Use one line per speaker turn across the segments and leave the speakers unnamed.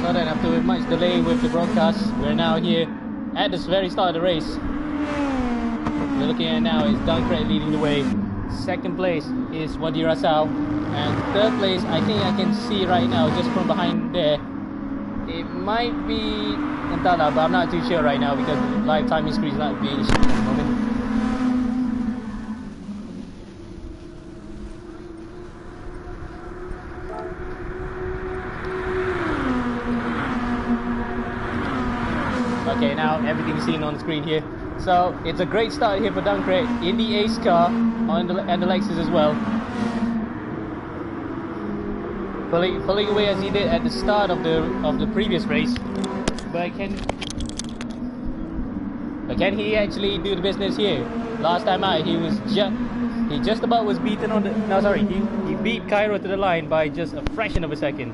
So then, after much delay with the broadcast, we're now here at this very start of the race. We're looking at now is Dunkret leading the way. Second place is Wadi Rasau, and third place I think I can see right now just from behind there. It might be Antala, but I'm not too sure right now because the live timing screen is not being shown at the moment. Okay, now everything's seen on the screen here. So it's a great start here for Dunkret in the Ace car and the Lexus as well. Pulling away as he did at the start of the previous race. But can he actually do the business here? Last time out he just about was beaten on the he beat Cairo to the line by just a fraction of a second.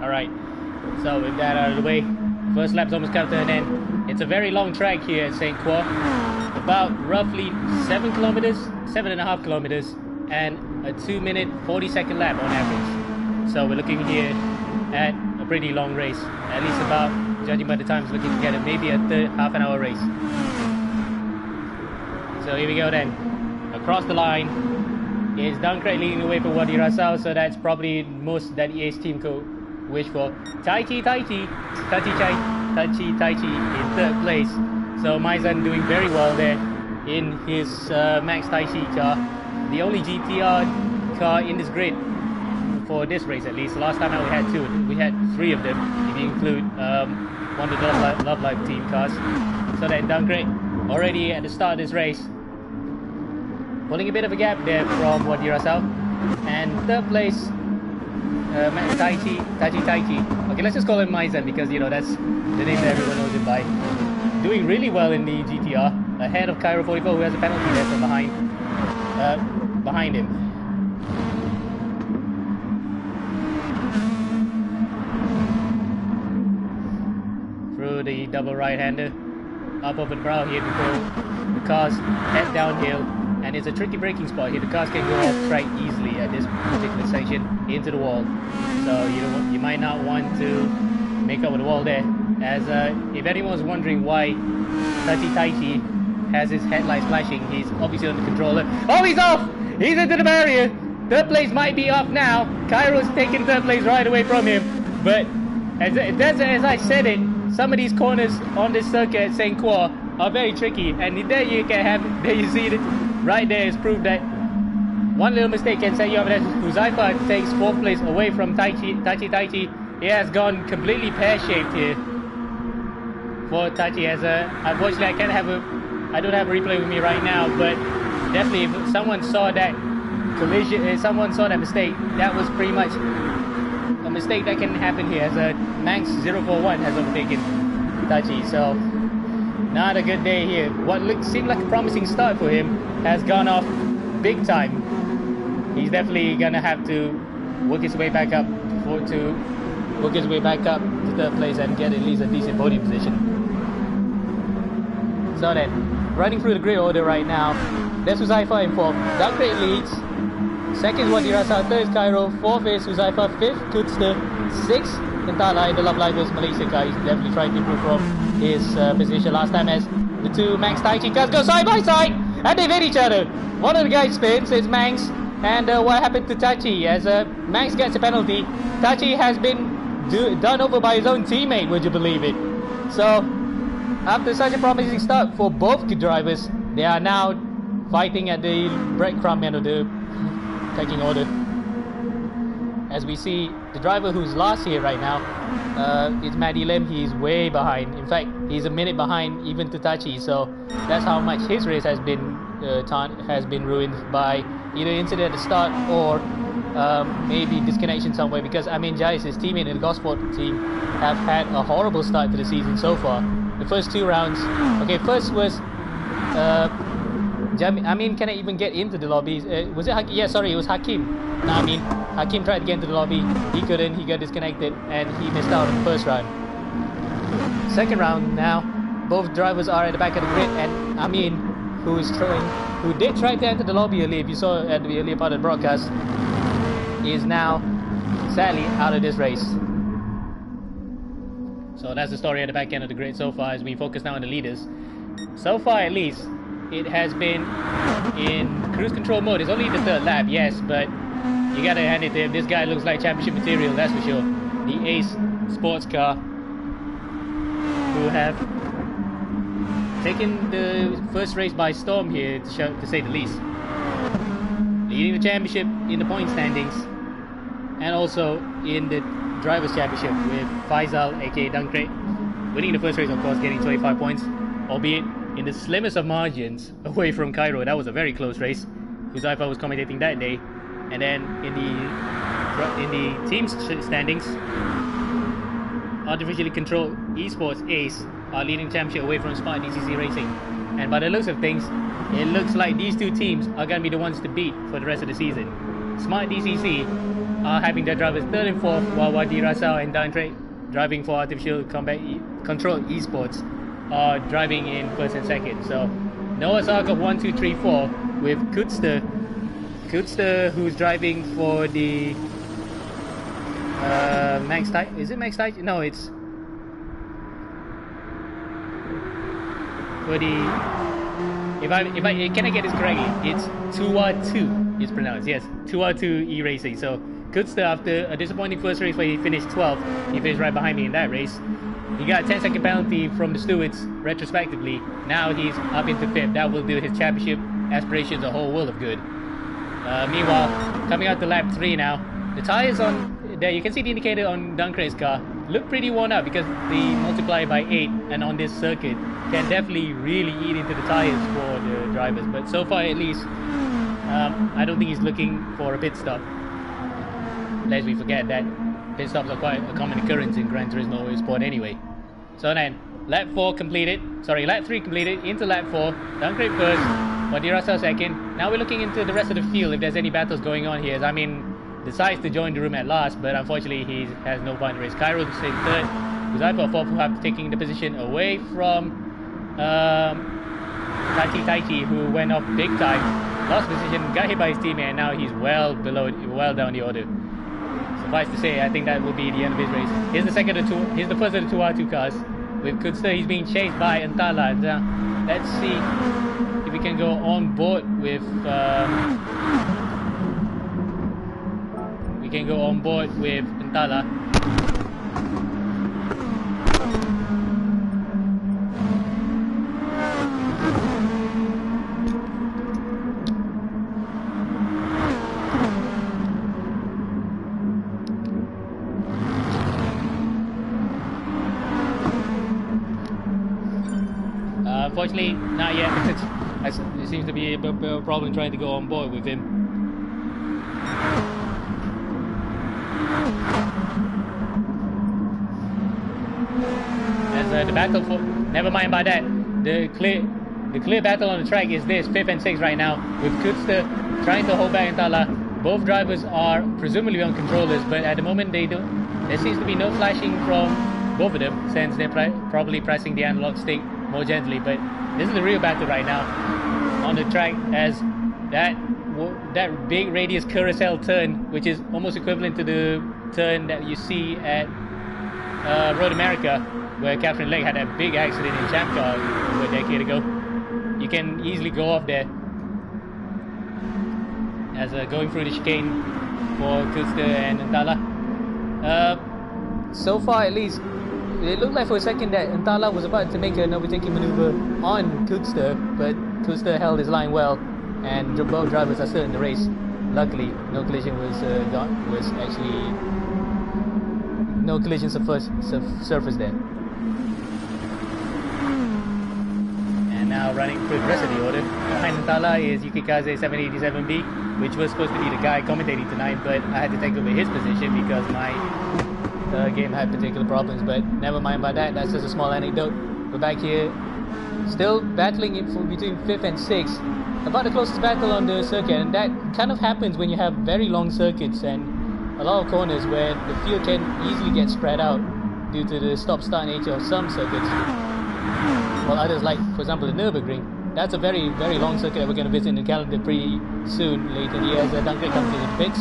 Alright, so with that out of the way, first lap's almost come to an end. It's a very long track here at Sainte-Croix, about roughly 7.5 kilometers, and a 2-minute 40-second lap on average. So we're looking here at a pretty long race, at least about, judging by the times looking together, maybe a half an hour race. So here we go then. Across the line is Dunkret leading the way for Wadi Rasau, so that's probably most that the Ace team could wish for. Tai Chi in third place. So Malaysian doing very well there in his Max Tai Chi car. The only GTR car in this grid for this race at least. Last time out we had two. We had three of them if you include one of the Love Life team cars. So then Dunkret already at the start of this race, pulling a bit of a gap there from Wadi Rasau. And third place, Tai Chi. Okay, let's just call him Malaysian because you know that's the name that everyone knows him by. Doing really well in the GTR, ahead of Cairo 44, who has a penalty there from behind him. Through the double right-hander, up over the brow here before the cars head downhill. And it's a tricky braking spot here. The cars can go off track easily at this particular section into the wall. So you might not want to make up with the wall there. As if anyone was wondering why Tai Chi has his headlights flashing, he's obviously on the controller. Oh, he's off! He's into the barrier! Third place might be off now. Cairo's taking third place right away from him. But as I said it, some of these corners on this circuit at Sainte-Croix are very tricky. And there you see it. Right there is proof that one little mistake can set you up. As Huzaifa takes fourth place away from Tai Chi. He has gone completely pear-shaped here for Tai Chi. Unfortunately, I don't have a replay with me right now, but definitely if someone saw that collision, if someone saw that mistake, that was pretty much a mistake that can happen here. As a Manx 041 has overtaken Tai Chi. So not a good day here. What seemed like a promising start for him has gone off big time. He's definitely gonna have to work his way back up to third place and get at least a decent podium position. So then, running through the grid order right now, there's Huzaifa in fourth. Dunkret leads. Second is Wadi Rasau, third is Cairo, fourth is Huzaifa, fifth Kutster, sixth Intala in the Love Livers Malaysian guy. He's definitely trying to improve from his position last time as the two Manx Tai Chi cars go side by side and they've hit each other. One of the guys spins, it's Manx, and what happened to Tai Chi as Manx gets a penalty. Tai Chi has been done over by his own teammate, would you believe it? So after such a promising start for both drivers, they are now fighting at the breadcrumb end of the taking order. As we see, the driver who's last here right now is Maddie Lim. He's way behind. In fact, he's a minute behind even to Tai Chi. So that's how much his race has been ruined by either incident at the start or maybe disconnection somewhere. Because Amin Jais, his teammate in the gtsport team, have had a horrible start to the season so far. The first two rounds. Okay, first was can I even get into the lobby? Was it Hakim? Yeah, sorry, it was Hakim. No, Hakim tried to get into the lobby. He couldn't. He got disconnected, and he missed out on the first round. Second round now, both drivers are at the back of the grid, and Amin, who did try to enter the lobby earlier, if you saw at the earlier part of the broadcast, is now sadly out of this race. So that's the story at the back end of the grid so far, as we focus now on the leaders. So far, at least, it has been in cruise control mode. It's only the third lap, yes, but you gotta hand it to him. This guy looks like championship material, that's for sure. The Ace sports car, who have taken the first race by storm here, to say the least. Leading the championship in the point standings, and also in the Drivers' Championship with Faisal, aka Duncrate, winning the first race, of course, getting 25 points, albeit in the slimmest of margins away from Cairo. That was a very close race. Huzaifa was commentating that day. And then in the team standings, artificially controlled esports Ace are leading championship away from Smart DCC Racing. And by the looks of things, it looks like these two teams are going to be the ones to beat for the rest of the season. Smart DCC are having their drivers 3rd and 4th, while Wadi Rasau and Dantre, driving for artificial control esports, are driving in 1st and 2nd. So Noah's Ark of 1, 2, 3, 4 with Kutster, who's driving for the Max Type. Is it Max Type? No, it's for the. If I can I get this correctly? It's 2R2. It's pronounced, yes, 2R2 E-Racing. So Kutster, after a disappointing first race where he finished 12th, he finished right behind me in that race. He got a 10-second penalty from the stewards retrospectively. Now he's up into 5th. That will do his championship aspirations a whole world of good. Meanwhile, coming out to lap 3 now, the tires on there, you can see the indicator on Duncrate's car look pretty worn out because the multiply by 8 and on this circuit can definitely really eat into the tires for the drivers. But so far, at least, I don't think he's looking for a pit stop. Lest we forget that pit stops are quite a common occurrence in Gran Turismo sport anyway. So then, lap 3 completed, into lap 4, Duncrate first, Wadirasa second. Now we're looking into the rest of the field if there's any battles going on here. Decides to join the room at last, but unfortunately he has no point in race. Cairo to stay 3rd, Huzaifa 4th, after taking the position away from Taiti, who went off big time. Lost position, got hit by his teammate, and now he's well down the order. Suffice to say, I think that will be the end of his race. Here's the first of the 2R2 cars. With Kutster, he's being chased by Antala. Now, let's see if we can go on board with Antala. Unfortunately, not yet, because there seems to be a problem trying to go on board with him. As the battle for, never mind by that, the clear battle on the track is this, 5th and 6th right now, with Kutster trying to hold back Antala. Both drivers are presumably on controllers, but at the moment there seems to be no flashing from both of them, since they're probably pressing the analog stick more gently. But this is the real battle right now on the track, as that big radius carousel turn, which is almost equivalent to the turn that you see at Road America, where Catherine Lake had a big accident in Champ Car over a decade ago. You can easily go off there, as going through the chicane for Kutster and Antala. So far, at least, it looked like for a second that Antala was about to make an overtaking maneuver on Kutster, but Kutster held his line well, and both drivers are still in the race. Luckily, no collision surfaced there. And now running through the rest of the order. Behind Antala is Yukikaze 787B, which was supposed to be the guy commentating tonight, but I had to take over his position because my game had particular problems. But never mind about that, that's just a small anecdote. We're back here Still battling it for between 5th and 6th. About the closest battle on the circuit, and that kind of happens when you have very long circuits and a lot of corners where the field can easily get spread out due to the stop-start nature of some circuits. While others, like for example the Nürburgring, that's a very long circuit that we're going to visit in the calendar pretty soon later in the year as Duncraig comes into the pits.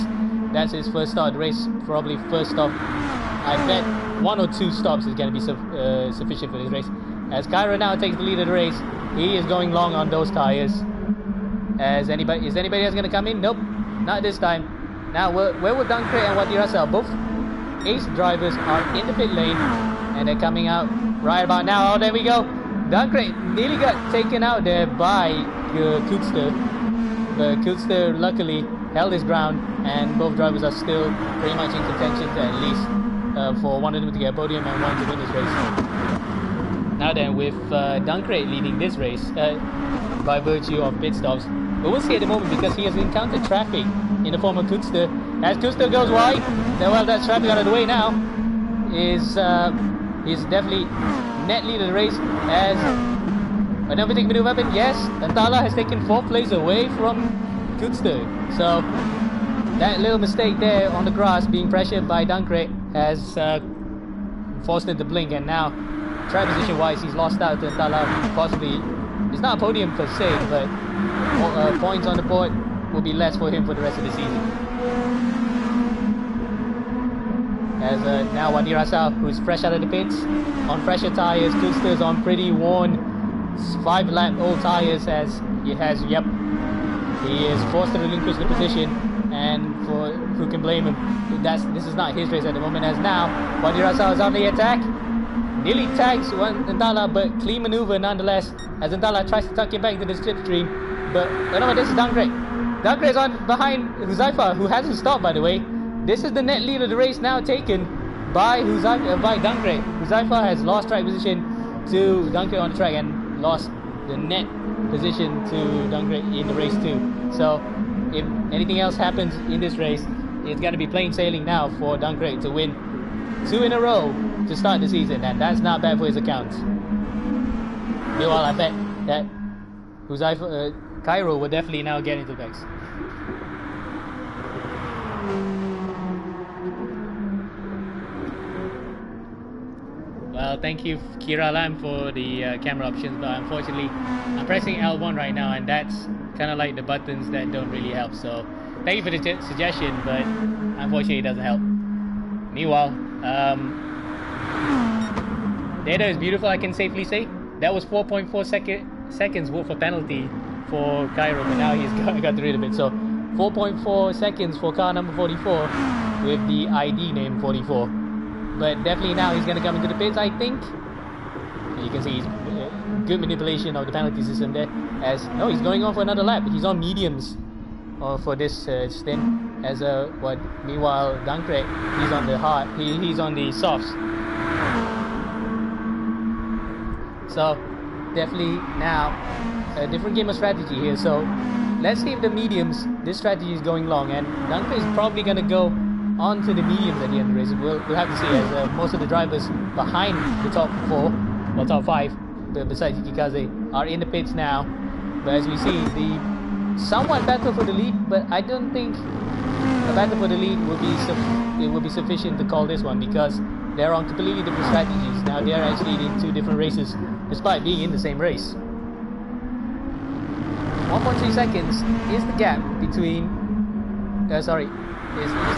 That's his first start of the race, probably first stop. I bet 1 or 2 stops is going to be sufficient for this race. As Cairo now takes the lead of the race, he is going long on those tyres. Is anybody else going to come in? Nope, not this time. Now, where would Duncraig and Wadi Rasa? Both ace drivers are in the pit lane, and they're coming out right about now. Oh, there we go. Duncraig nearly got taken out there by Koetster, but Koetster luckily held his ground, and both drivers are still pretty much in contention to at least for one of them to get a podium and one to win this race. Now then, with Duncraig leading this race by virtue of pit stops, but we'll see at the moment because he has encountered traffic in the form of Koetster. As Koetster goes wide, well, that's traffic out of the way now. Is definitely net lead of the race as another big maneuver happened. Yes, Antala has taken 4th place away from Koetster. So that little mistake there on the grass, being pressured by Duncraig, has forced him to blink, and now track position wise he's lost out to Antala. Possibly it's not a podium per se, but points on the board will be less for him for the rest of the season. As now Wadi Rasa, who's fresh out of the pits on fresher tyres, Koetster's on pretty worn 5-lap old tyres, as he is forced to relinquish the position, and for who can blame him? This is not his race at the moment. As now Wadi Rasa is on the attack, nearly tags Antala, but clean maneuver nonetheless as Antala tries to tuck him back into the slipstream. But no, this is Duncraig. Duncraig's on behind Huzaifa, who hasn't stopped, by the way. This is the net lead of the race now taken by Duncraig. Huzaifa has lost track position to Duncraig on the track and lost the net position to Duncraig in the race too. So if anything else happens in this race, it's going to be plain sailing now for Duncraig to win 2 in a row to start the season, and that's not bad for his account. Meanwhile, I bet that Huzaifa, Cairo will definitely now get into the mix. Well, thank you Kira Lam for the camera options, but unfortunately I'm pressing L1 right now, and that's kind of like the buttons that don't really help. So thank you for the suggestion, but unfortunately it doesn't help. Meanwhile, data is beautiful, I can safely say. That was 4.4 seconds worth of penalty for Cairo, but now he's got rid of it. So 4.4 seconds for car number 44 with the ID name 44. But definitely now he's going to come into the pits, I think. You can see he's good manipulation of the penalty system there. As no, he's going on for another lap. He's on mediums for this stint. As meanwhile Duncraig, he's on the hard. He's on the softs. So definitely now a different game of strategy here. So let's see if the mediums, this strategy is going long, and Duncraig is probably going to go onto the mediums at the end of the race. We'll have to see, as most of the drivers behind the top 4, or top 5, besides Ikikaze, are in the pits now. But as we see, the somewhat battle for the lead, but I don't think a battle for the lead will be sufficient to call this one, because they're on completely different strategies. Now they're actually in 2 different races, despite being in the same race. 1.3 seconds is the gap between. It's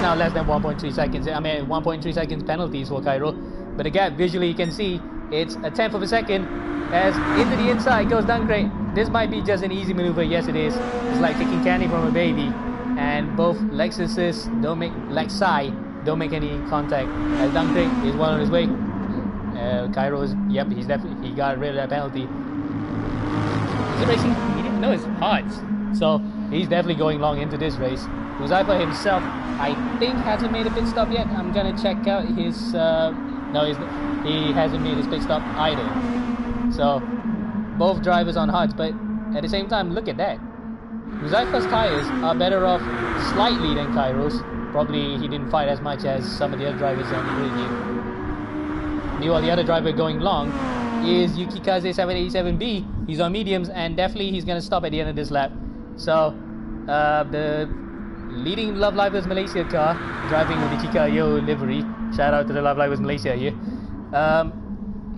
now less than 1.3 seconds. I mean 1.3 seconds penalties for Cairo, but the gap visually you can see it's a 1/10 of a second. As into the inside goes Duncraig. This might be just an easy maneuver. Yes, it is. It's like taking candy from a baby, and both Lexuses don't make make any contact. As Duncraig is well on his way. Cairo is he got rid of that penalty. Is it racing medium? No, it's hard. So he's definitely going long into this race. Huzaifa himself, I think, hasn't made a pit stop yet. I'm gonna check out his. No, he hasn't made his pit stop either. So both drivers on hards, but at the same time, look at that. Huzaifa's tires are better off slightly than Cairo's. Probably he didn't fight as much as some of the other drivers on the grid here. Meanwhile, the other driver going long is Yukikaze 787B. He's on mediums, and definitely he's going to stop at the end of this lap. So, the leading Love Livers Malaysia car, driving with the Kikayo livery. Shout out to the Love Livers Malaysia here.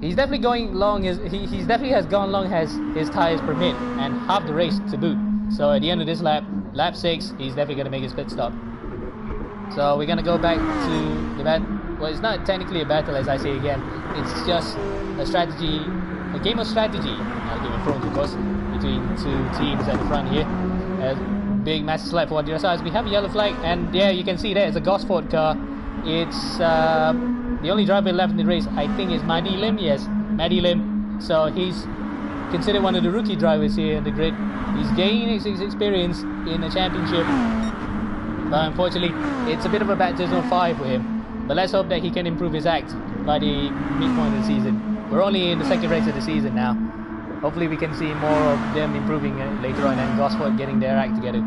He's definitely going long. He's definitely has gone long as his tires permit, and half the race to boot. So at the end of this lap, lap 6, he's definitely going to make his pit stop. So we're going to go back to the battle. Well, it's not technically a battle, as I say again. It's just a strategy, a game of strategy. Game of Thrones, of course, between two teams at the front here. Big massive slide for Dirasa. We have a yellow flag, and yeah, you can see there it's a Gosford car. It's the only driver left in the race, I think, is Maddie Lim. Yes, Maddie Lim. So he's considered one of the rookie drivers here in the grid. He's gaining his experience in the championship, but unfortunately, it's a bit of a baptism of fire for him. But let's hope that he can improve his act by the midpoint of the season. We're only in the second race of the season now. Hopefully we can see more of them improving later on, and Gosford getting their act together.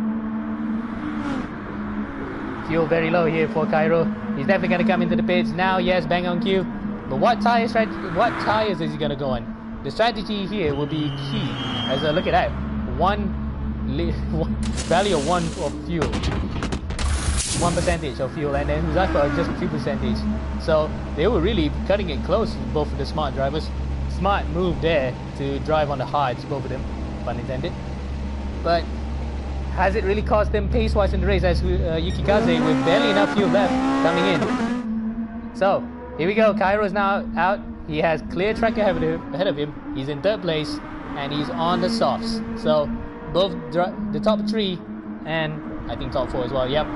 Fuel very low here for Cairo. He's definitely going to come into the pits now. Yes, bang on cue. But what tires is he going to go on? The strategy here will be key. As look at that, value of 1 of fuel, 1% of fuel, and then Huzafa just 2%. So they were really cutting it close, both of the smart drivers. Smart move there to drive on the hards, both of them, pun intended. But has it really cost them pace-wise in the race, as Yukikaze, with barely enough fuel left, coming in? So here we go. Cairo is now out. He has clear track ahead of him. He's in 3rd place, and he's on the softs. So both the top 3 and I think top 4 as well. Yep,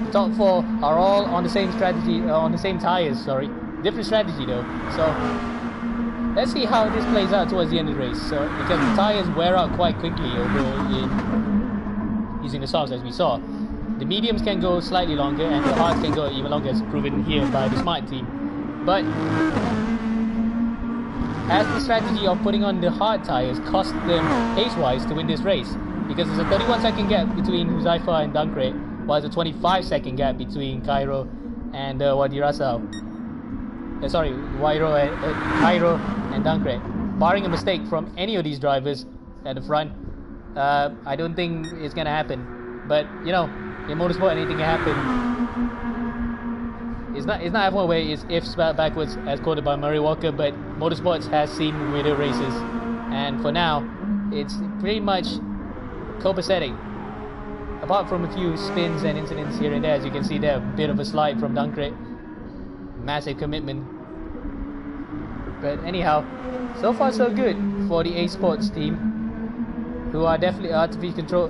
the top 4 are all on the same strategy, on the same tires. Sorry, different strategy though. So let's see how this plays out towards the end of the race. So because the tires wear out quite quickly over in using the softs, as we saw. The mediums can go slightly longer, and the hards can go even longer, as proven here by the smart team. But as the strategy of putting on the hard tires cost them pace-wise to win this race, because there's a 31-second gap between Huzaifa and Dankre, while there's a 25-second gap between Cairo and Wadirasau. Cairo and Dankre. Barring a mistake from any of these drivers at the front, I don't think it's gonna happen. But you know, in motorsport, anything can happen. It's not F1 where it's ifs backwards, as quoted by Murray Walker, but motorsports has seen weirder races, and for now, it's pretty much copacetic. Apart from a few spins and incidents here and there, as you can see there, a bit of a slide from Dankre. Massive commitment. But anyhow, so far so good for the Ace Sports team, who are definitely RTV Control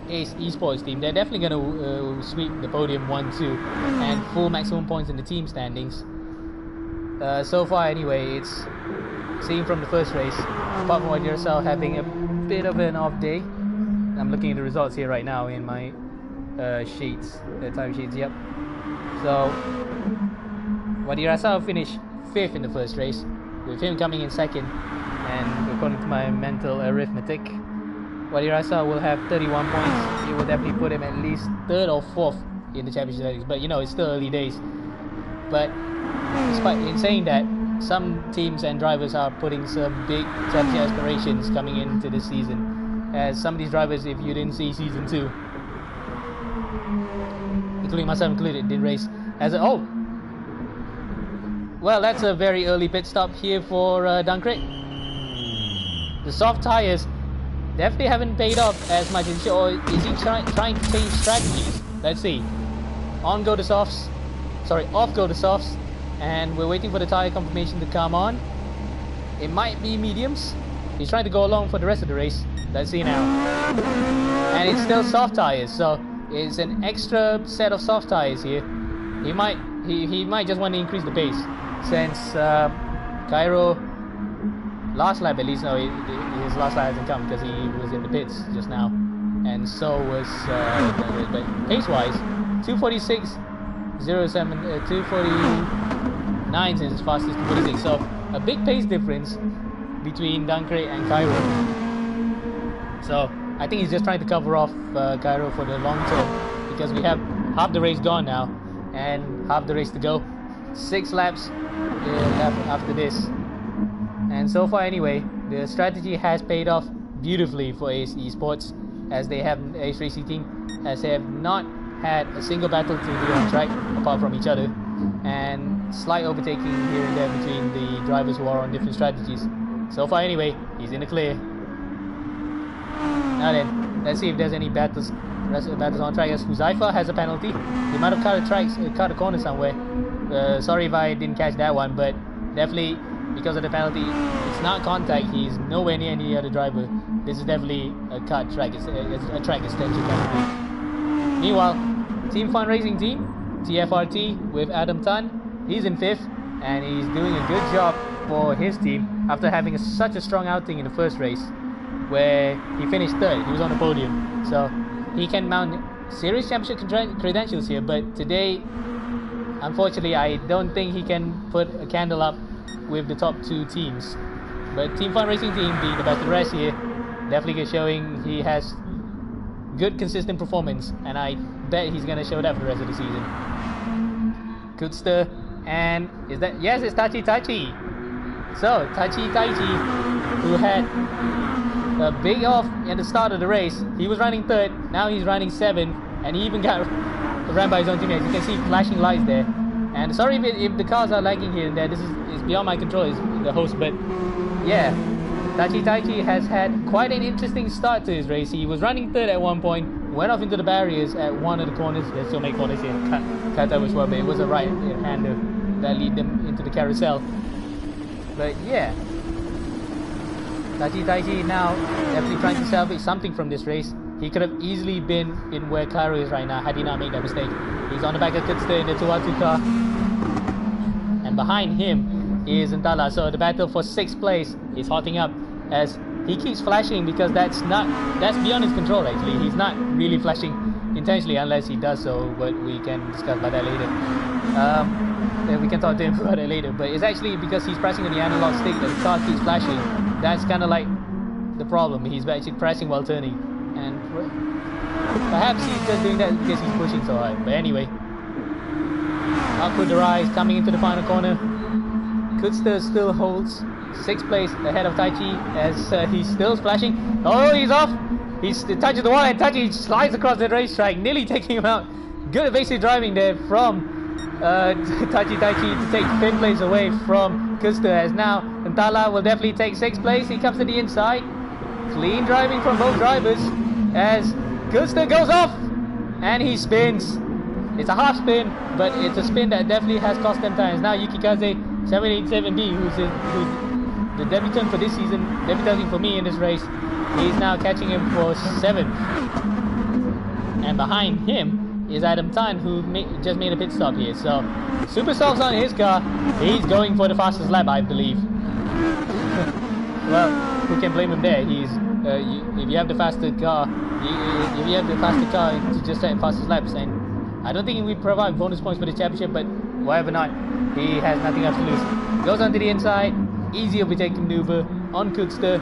Ace Esports team. They're definitely going to sweep the podium 1-2 and full maximum points in the team standings. So far anyway, it's seen from the first race, apart from yourself having a bit of an off day. I'm looking at the results here right now in my sheets, time sheets. Yep. So Wadirasau finished 5th in the first race, with him coming in 2nd, and according to my mental arithmetic, Wadirasau will have 31 points. It will definitely put him at least 3rd or 4th in the championship settings, but you know, it's still early days. But despite in saying that, some teams and drivers are putting some big championship aspirations coming into this season, as some of these drivers, if you didn't see season 2, including myself included, did race as a well, that's a very early pit stop here for Dankre. The soft tires definitely haven't paid off as much as, or is he trying to change strategies? Let's see. Off go the softs, and we're waiting for the tire confirmation to come on. It might be mediums. He's trying to go along for the rest of the race. Let's see now. And it's still soft tires, so it's an extra set of soft tires here. He might just want to increase the pace, since Cairo last lap, at least, no, his last lap hasn't come because he was in the pits just now, and so was but pace-wise, 246.07, 249 since his fastest 246. So a big pace difference between Dankre and Cairo. So I think he's just trying to cover off Cairo for the long term, because we have half the race gone now and half the race to go. 6 laps left after this. And so far anyway, the strategy has paid off beautifully for Ace Esports, as they have Ace Racing Team, as they have not had a single battle to do on track apart from each other, and slight overtaking here and there between the drivers who are on different strategies. So far anyway, he's in the clear. Now then, let's see if there's any battles on track, as Huzaifa has a penalty. He might have cut a corner somewhere. Sorry if I didn't catch that one, but definitely because of the penalty, it's not contact. He's nowhere near any other driver. This is definitely a cut track. It's a track extension penalty. Meanwhile, Team Fun Racing Team, TFRT, with Adam Tan, he's in 5th, and he's doing a good job for his team after having such a strong outing in the first race, where he finished 3rd. He was on the podium, so he can mount series championship credentials here. But today, unfortunately, I don't think he can put a candle up with the top 2 teams. But Team Fun Racing Team, being the best of the rest here, definitely showing he has good consistent performance, and I bet he's gonna show that for the rest of the season. Kutster, and is that, yes, it's Tachi. So Tachi, who had a big off at the start of the race, he was running 3rd, now he's running 7th, and he even got ran by his own teammates. You can see flashing lights there. And sorry if the cars are lagging here and there, this is beyond my control as the host, but yeah, Tachi has had quite an interesting start to his race. He was running 3rd at one point, went off into the barriers at one of the corners. There's so many corners here, can't tell which one, but it was a right-hander that lead them into the carousel. But yeah, Tachi now definitely trying to salvage something from this race. He could have easily been in where Cairo is right now had he not made that mistake. He's on the back of Kutster in the 2-2 car, and behind him is Ntala. So the battle for 6th place is hotting up, as he keeps flashing, because that's beyond his control actually. He's not really flashing intentionally unless he does so, but we can discuss about that later. We can talk to him about it later, but it's actually because he's pressing on the analog stick that the car keeps flashing. That's kind of like the problem. He's actually pressing while turning, and perhaps he's just doing that because he's pushing so hard. But anyway, up with the rise, coming into the final corner. Kutster still holds 6th place ahead of Taichi, as he's still splashing. Oh, he's off! He touches the wall, and Taichi slides across the racetrack, nearly taking him out. Good evasive driving there from Taichi to take 5th place away from Kutster, as now Ntala will definitely take 6th place. He comes to the inside. Clean driving from both drivers, as Kutster goes off and he spins. It's a half spin, but it's a spin that definitely has cost them time. Now Yukikaze 787B, who's the debutant for this season, debuting for me in this race, he's now catching him for 7th. And behind him is Adam Tan, who just made a pit stop here. So super softs on his car. He's going for the fastest lap, I believe. Well, who can blame him there? He's if you have the faster car, to just set fastest laps, and I don't think we provide bonus points for the championship, but whatever not, he has nothing else to lose. Goes onto the inside, easy overtaking maneuver on Kutster,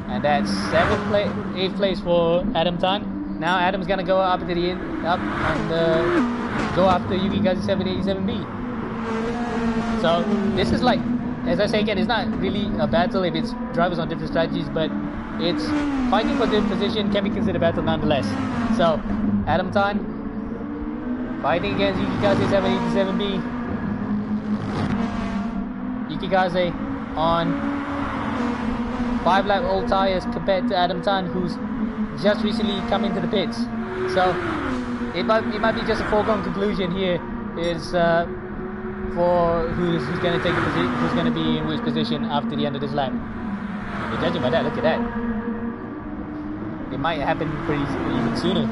and that's 8th place for Adam Tan. Now Adam's gonna go up to the up and go after Yukikaze 787B. So this is like, as I say again, it's not really a battle if it's drivers on different strategies, but it's fighting for the position can be considered a battle nonetheless. So Adam Tan fighting against Yukikaze 787B. Yukikaze on 5-lap old tires compared to Adam Tan, who's just recently come into the pits. So it might be just a foregone conclusion here is for who's going to take the position, who's going to be in which position after the end of this lap. You're judging by that. Look at that. It might happen pretty even sooner.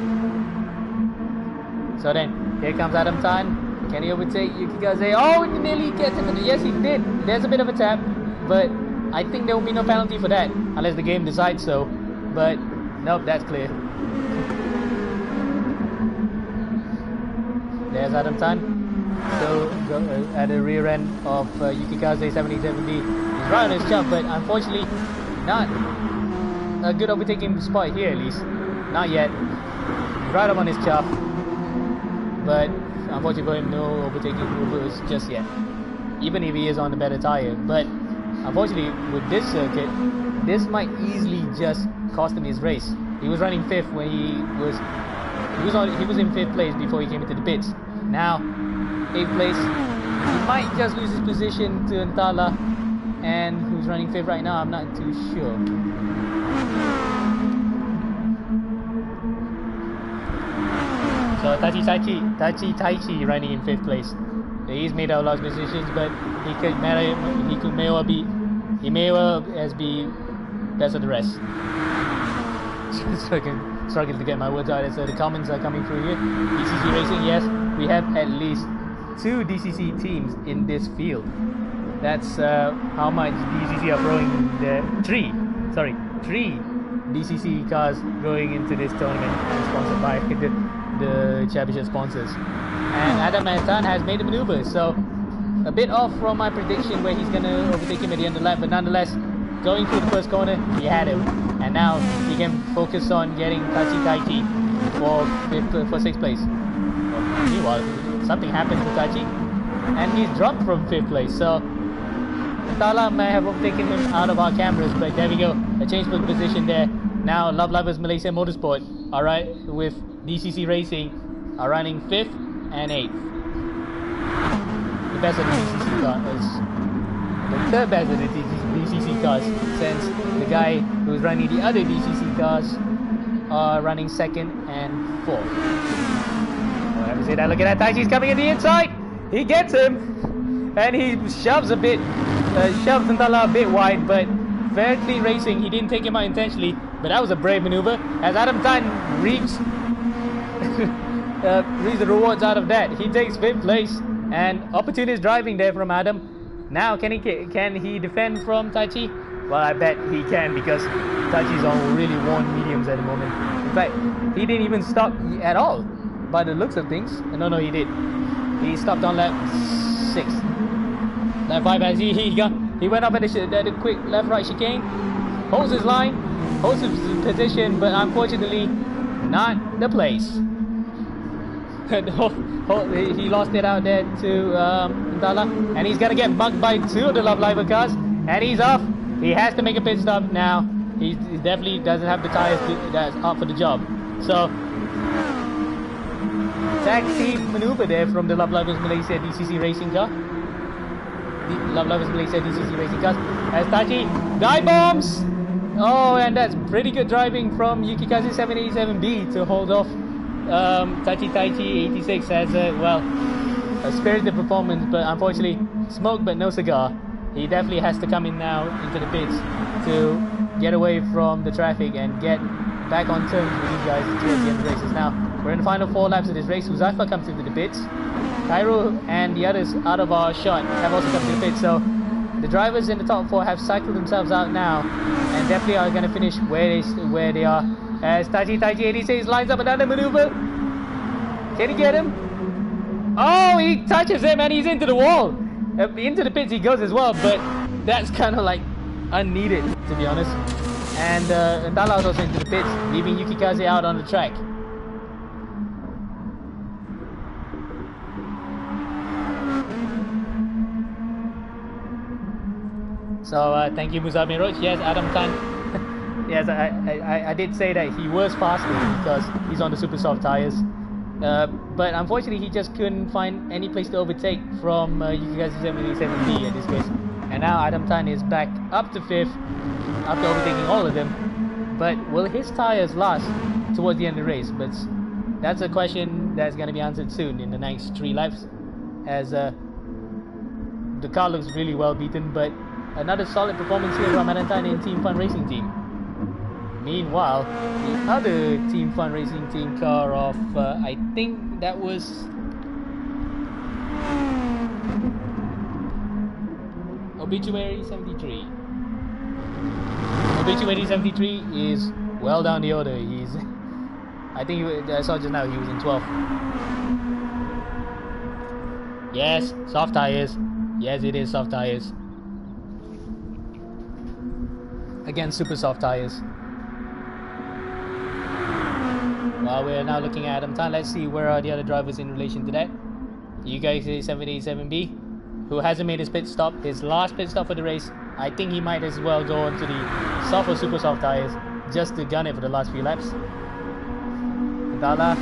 So then here comes Adam Tan. Can he overtake Yukikaze? Oh, he nearly gets him. Yes, he did. There's a bit of a tap, but I think there will be no penalty for that unless the game decides so. But nope, that's clear. There's Adam Tan. So at the rear end of Yukikaze 787B. He's right on his jump, but unfortunately not a good overtaking spot here, at least. Not yet. He's right up on his chuff, but unfortunately for him, no overtaking maneuvers just yet, even if he is on the better tire. But unfortunately, with this circuit, this might easily just cost him his race. He was running 5th when he was in 5th place before he came into the pits. Now, 8th place. He might just lose his position to Ntala, and who's running 5th right now, I'm not too sure. So Tachi Taichi running in 5th place. He's made out a lot of positions, but he may well as be best of the rest. Struggling to get my words out. So the comments are coming through here. DCC Racing, yes, we have at least 2 DCC teams in this field. That's how much DCC are throwing the 3 DCC cars going into this tournament, sponsored by the championship sponsors. And Adam Tan has made a maneuver, so a bit off from my prediction where he's going to overtake him at the end of the lap, but nonetheless, going through the first corner, he had him. And now he can focus on getting Tachi Taichi for 6th place. Meanwhile, something happened to Tachi, and he's dropped from 5th place, so Tala may have taken him out of our cameras, but there we go, a change of position there. Now Love Lovers Malaysian Motorsport, alright, with DCC Racing, are running 5th and 8th. The best of the DCC cars, the third best of the DCC cars, since the guy who's running the other DCC cars are running 2nd and 4th. Well, having said that, look at that, Taichi's coming in the inside, he gets him! And he shoves Ntala a bit wide, but fair clean racing. He didn't take him out intentionally, but that was a brave maneuver. As Adam Tan reaps the rewards out of that, he takes 5th place, and opportunist driving there from Adam. Now, can he defend from Taichi? Well, I bet he can, because Taichi's on really worn mediums at the moment. In fact, he didn't even stop at all, by the looks of things. No, he did. He stopped on lap 6. Lap 5 as he went up at the quick left-right chicane, holds his line, holds his position, but unfortunately not the place. He lost it out there to Ntala, and he's gonna get mugged by 2 of the Love Liver cars, and he's off. He has to make a pit stop now. He definitely doesn't have the tires that's up for the job. So tag team maneuver there from the Love Lovers Malaysia DCC Racing car. Love Lovers Malaysia DCC Racing cars. As Tachi dive bombs! Oh, and that's pretty good driving from Yukikaze 787B to hold off Tachi Taichi 86 as a spirited performance, but unfortunately smoke but no cigar. He definitely has to come in now into the pits to get away from the traffic and get back on terms with these guys towards the end of the races. Now, we're in the final 4 laps of this race. Huzaifa comes into the pits. Cairo and the others out of our shot have also come to the pits. So the drivers in the top 4 have cycled themselves out now and definitely are going to finish where they are. As Tachi 86 lines up another maneuver. Can he get him? Oh, he touches him and he's into the wall. Into the pits he goes as well, but that's kind of like unneeded, to be honest. And Ntala is also into the pits, leaving Yukikaze out on the track. So thank you, Muzab Miroj. Yes, Adam Tan. Yes, I did say that he was faster because he's on the super soft tires. But unfortunately, he just couldn't find any place to overtake from Yukikaze 77B in this case. And now Adam Tan is back up to 5th after overtaking all of them. But will his tires last towards the end of the race? But that's a question that's going to be answered soon in the next 3 laps, as the car looks really well beaten. But another solid performance here from Adam Tan in Team Fun Racing Team. Meanwhile, the other Team Fun Racing Team car of, I think that was Obituary 73. Obituary 73 is well down the order. He's, I think I saw just now he was in 12th. Yes, soft tires. Yes, it is soft tires. Again, super soft tires. Well, we're now looking at Adam Tan. Let's see where are the other drivers in relation to that. You guys say 787B, who hasn't made his pit stop, his last pit stop for the race, I think he might as well go onto the soft or super soft tires just to gun it for the last few laps. Dala,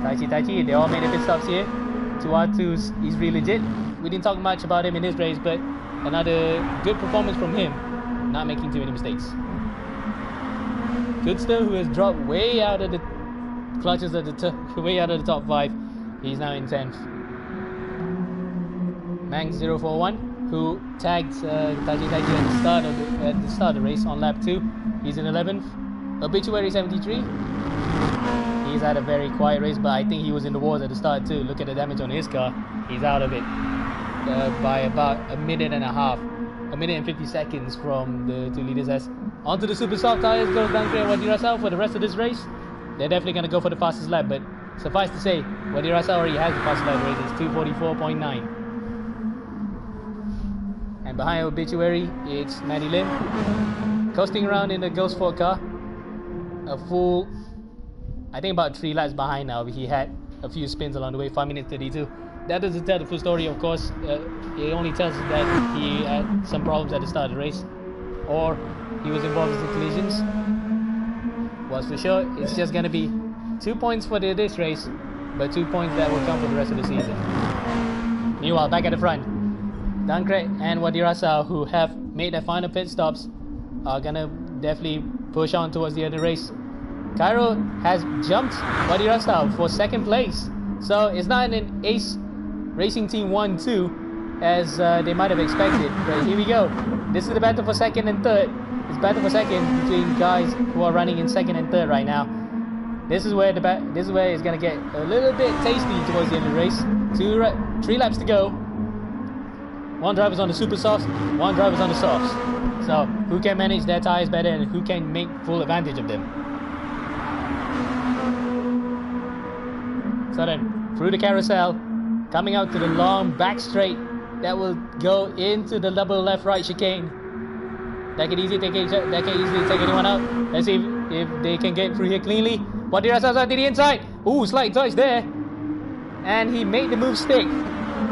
Taichi, they all made their pit stops here. 2R2 is really legit. We didn't talk much about him in this race, but another good performance from him, not making too many mistakes. Goodster, who has dropped way out of the clutches at way out of the top 5, he's now in 10th. Manx041, who tagged Taichi at the start of the race on lap 2, he's in 11th. Obituary73, he's had a very quiet race, but I think he was in the wars at the start too. Look at the damage on his car. He's out of it by about a minute and 50 seconds from the 2 leaders. As onto the super soft tires goes Dankre and Wadirasao for the rest of this race. They're definitely going to go for the fastest lap, but suffice to say, Wadirasao already has the fastest lap race. It's 2:44.9. And behind Obituary, it's Maddie Lim coasting around in the Ghost 4 car. A full, I think about 3 laps behind now. He had a few spins along the way, 5 minutes 32. That doesn't tell the full story, of course. It only tells us that he had some problems at the start of the race, or he was involved in some collisions. Was for sure, it's just going to be 2 points for this race, but 2 points that will come for the rest of the season. Meanwhile, back at the front, Dankre and Wadirasao, who have made their final pit stops, are going to definitely push on towards the end of the race. Cairo has jumped Wadirasao for 2nd place, so it's not an Ace Racing Team 1-2 as they might have expected, but here we go. This is the battle for 2nd and 3rd. It's battle for 2nd between guys who are running in 2nd and 3rd right now. This is where it's gonna get a little bit tasty towards the end of the race. 3 laps to go. 1 driver's on the super softs, 1 driver's on the softs. So who can manage their tires better and who can make full advantage of them? So then, through the carousel, coming out to the long back straight that will go into the double left-right chicane. That can easily take anyone out. Let's see if they can get through here cleanly. Wadirasao to the inside. Ooh, slight touch there. And he made the move stick.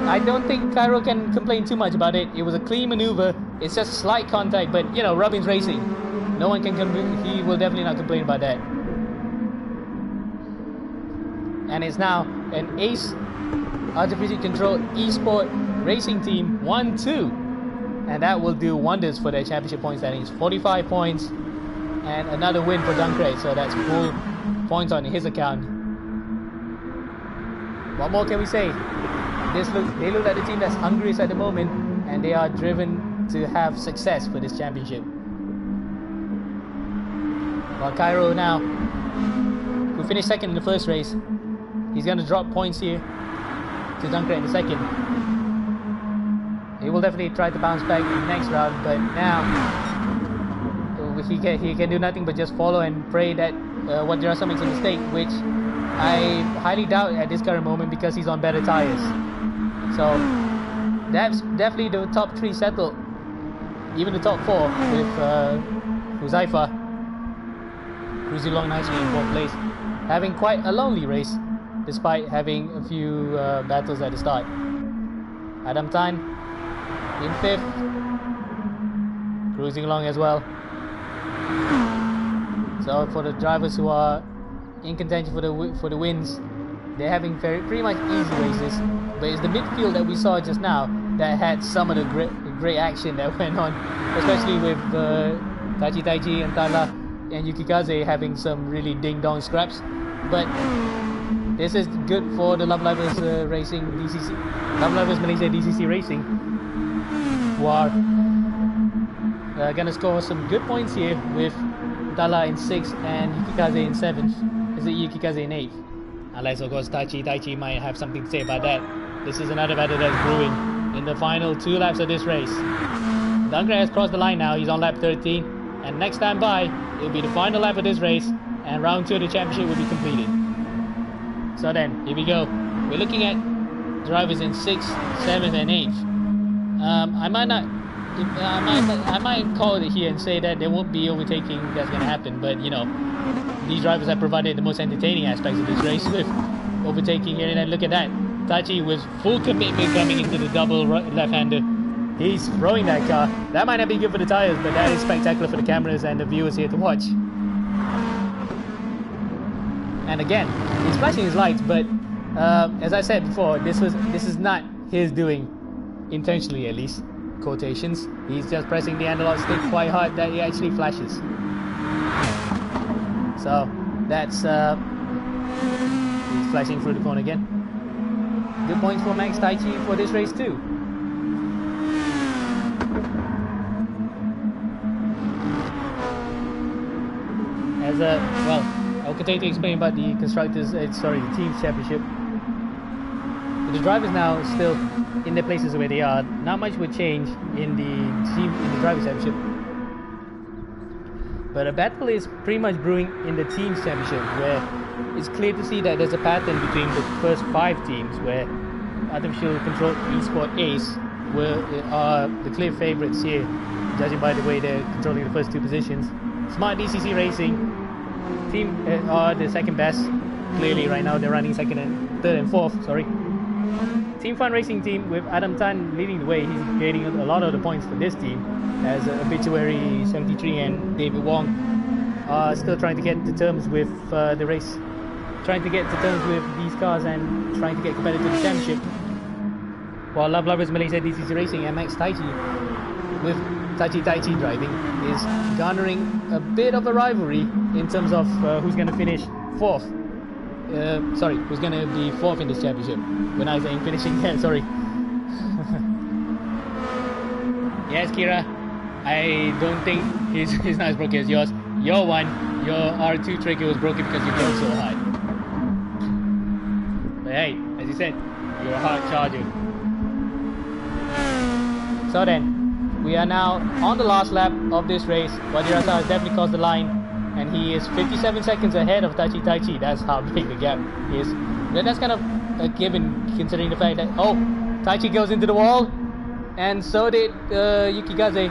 I don't think Cairo can complain too much about it. It was a clean maneuver. It's just slight contact, but you know, Robin's racing. No one can he will definitely not complain about that. And it's now an Ace Artificial Control Esport Racing Team 1-2. And that will do wonders for their championship point standings. 45 points and another win for Dankre. So that's full points on his account. What more can we say? They look like the team that's hungriest at the moment, and they are driven to have success for this championship. While Cairo now, who finished 2nd in the first race, he's going to drop points here to Dankre in the 2nd. He will definitely try to bounce back in the next round, but now he can do nothing but just follow and pray that Wadirasao makes a mistake, which I highly doubt at this current moment because he's on better tires. So that's definitely the top 3 settled, even the top 4 with Huzaifa cruising along nicely in 4th place, having quite a lonely race despite having a few battles at the start. Adam Tan in 5th, cruising along as well. So for the drivers who are in contention for the wins, they're having pretty much easy races. But it's the midfield that we saw just now that had some of the great action that went on, especially with Taichi and Tala and Yukikaze having some really ding-dong scraps. But this is good for the Love Livers Racing DCC, Love Livers Malaysia DCC Racing, who are gonna score some good points here with Tala in 6th and Yukikaze in 7th. Is it Yukikaze in 8th? Unless of course Taichi might have something to say about that. This is another battle that's brewing in the final 2 laps of this race. Dankre has crossed the line now. He's on lap 13, and next time by it'll be the final lap of this race, and round 2 of the championship will be completed. So then, here we go. We're looking at drivers in 6th, 7th, and 8th. I might call it here and say that there won't be overtaking that's going to happen, but you know, these drivers have provided the most entertaining aspects of this race with overtaking here and then. Look at that. Taichi with full commitment coming into the double left-hander. He's throwing that car. That might not be good for the tires, but that is spectacular for the cameras and the viewers here to watch. And again, he's flashing his lights, but as I said before, this is not his doing, intentionally at least, quotations. He's just pressing the analog stick quite hard that he actually flashes. So that's he's flashing through the corner again. Good points for Max Taichi for this race too. As well, I'll continue to explain about the constructors, the team's championship. But the drivers now still in their places where they are. Not much would change in the drivers' championship. But a battle is pretty much brewing in the team's championship, where it's clear to see that there's a pattern between the first 5 teams, where Artificial Control Esport Ace are the clear favourites here, judging by the way they're controlling the first 2 positions. Smart DCC Racing team are the second best. Clearly, right now they're running third and fourth. Sorry. Team Fun Racing team with Adam Tan leading the way. He's gaining a lot of the points for this team, as Obituary 73 and David Wong are still trying to get to terms with the race, trying to get to terms with these cars and trying to get competitive in the championship. While Love Lovers Malaysia DCC Racing and Max Taichi with Taichi driving is garnering a bit of a rivalry in terms of who's going to finish 4th. Who's going to be 4th in this championship. When I was saying finishing, yeah, sorry. Yes, Kira, I don't think his not as broken as yours. Your R2 trigger was broken because you drove so hard. But hey, as you said, you're a hard charger. So then, we are now on the last lap of this race. Wadirasa has definitely crossed the line, and he is 57 seconds ahead of Taichi. That's how big the gap is. But that's kind of a given, considering the fact that, Taichi goes into the wall, and so did Yukigaze.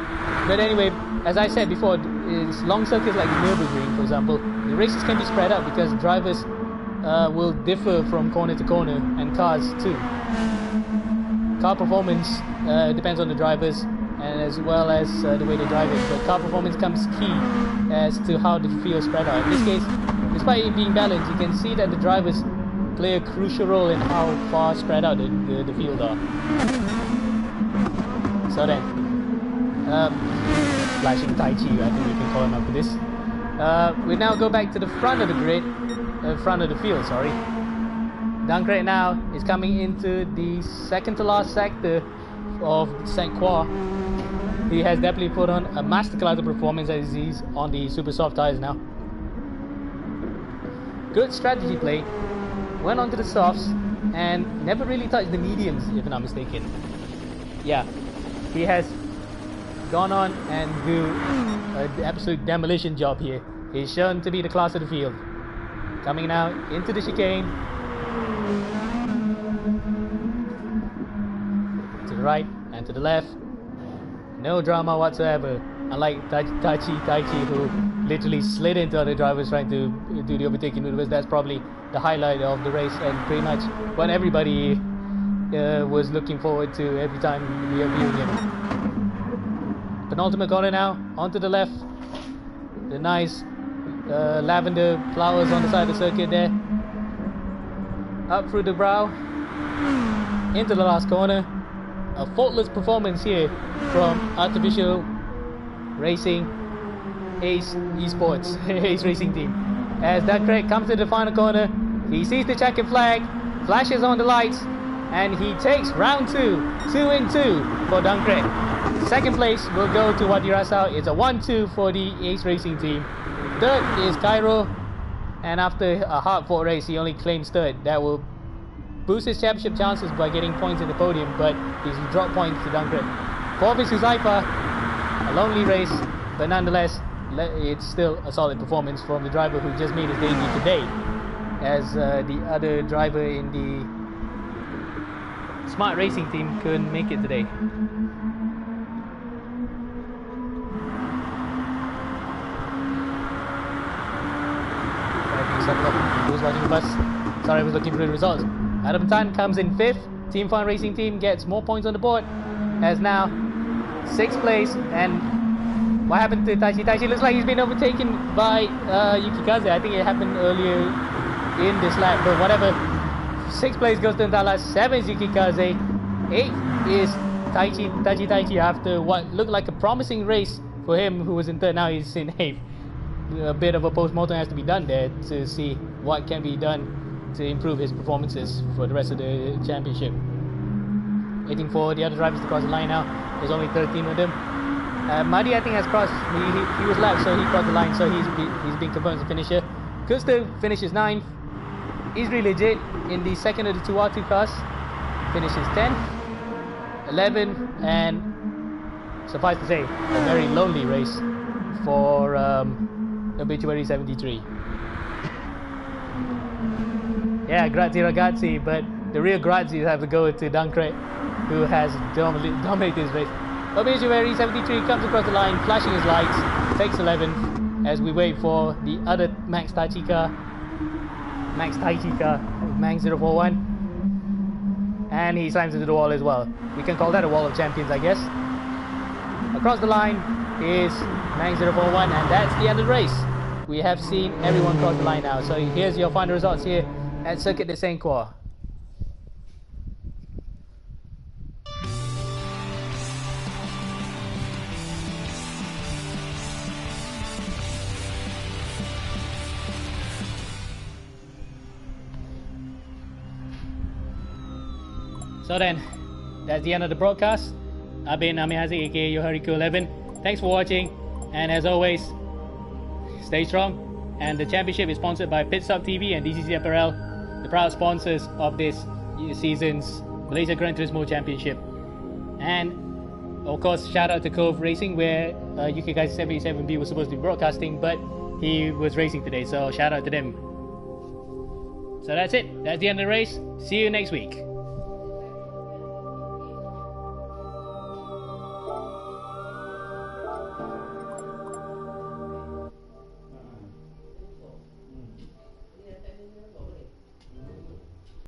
But anyway, as I said before, it's long circuits like Nürburgring, for example, the races can be spread out because drivers will differ from corner to corner, and cars too. Car performance depends on the drivers, and as well as the way they drive it. But car performance comes key as to how the field spread out. In this case, despite it being balanced, you can see that the drivers play a crucial role in how far spread out the field are. So then, flashing Taichi, I think we can call him up for this. We now go back to the front of the grid, front of the field, sorry. Duncraig now is coming into the second to last sector of Sainte-Croix. He has definitely put on a masterclass of performance as he's on the super soft tires now. Good strategy play, went onto the softs and never really touched the mediums, if I'm not mistaken. Yeah, he has gone on and do an absolute demolition job here. He's shown to be the class of the field. Coming now into the chicane. To the right and to the left. No drama whatsoever. Unlike Taichi, who literally slid into other drivers trying to do the overtaking maneuvers. That's probably the highlight of the race, and pretty much what everybody was looking forward to every time we are viewing him. Penultimate corner now, onto the left. The nice lavender flowers on the side of the circuit there. Up through the brow, into the last corner. A faultless performance here from Artificial Racing Ace Esports, Ace Racing Team. As Duncraig comes to the final corner, he sees the checkered flag, flashes on the lights, and he takes round 2, 2 in 2 for Duncraig. Second place will go to Wadirasa. It's a 1-2 for the Ace Racing Team. Third is Cairo, and after a hard-fought race, he only claims third. That will boost his championship chances by getting points in the podium, but he's dropped points to Duncraig. Fourth is Huzaifa, a lonely race, but nonetheless, it's still a solid performance from the driver who just made his debut today, as the other driver in the Smart Racing Team couldn't make it today. Who's watching the bus? Sorry, I was looking through the results. Adam Tan comes in 5th. Team Fun Racing Team gets more points on the board, as now 6th place. And what happened to Taichi? Taichi looks like he's been overtaken by Yukikaze. I think it happened earlier in this lap, but whatever. 6th place goes to Ndala, 7th is Yukikaze, 8th is Taichi after what looked like a promising race for him, who was in 3rd. Now he's in 8th. A bit of a post-mortem has to be done there to see what can be done to improve his performances for the rest of the championship. Waiting for the other drivers to cross the line now. There's only 13 of them. Madi, I think, has crossed. He was lapped, so he crossed the line, so he's been confirmed as a finisher. Kusto finishes 9th. He's really legit in the second of the 2R2 cars. Finishes 10th, 11, and suffice to say, a very lonely race for Obituary 73. Yeah, grazie ragazzi, but the real grazie have to go to Duncret, who has dominated this race. Obituary 73 comes across the line, flashing his lights, takes 11th, as we wait for the other Max Taichi car, Max 041, and he slams into the wall as well. We can call that a wall of champions, I guess. Across the line is Max 041, and that's the end of the race. We have seen everyone cross the line now, so here's your final results here at Circuit de Sainte-Croix. So then, that's the end of the broadcast. I've been Amihazi, aka Yohariku11. Thanks for watching, and as always, stay strong. And the championship is sponsored by Pitstop TV and DCC Apparel, the proud sponsors of this season's Malaysia Gran Turismo Championship. And of course, shout out to Cove Racing, where UK Guys 77B was supposed to be broadcasting, but he was racing today, so shout out to them. So that's it. That's the end of the race. See you next week.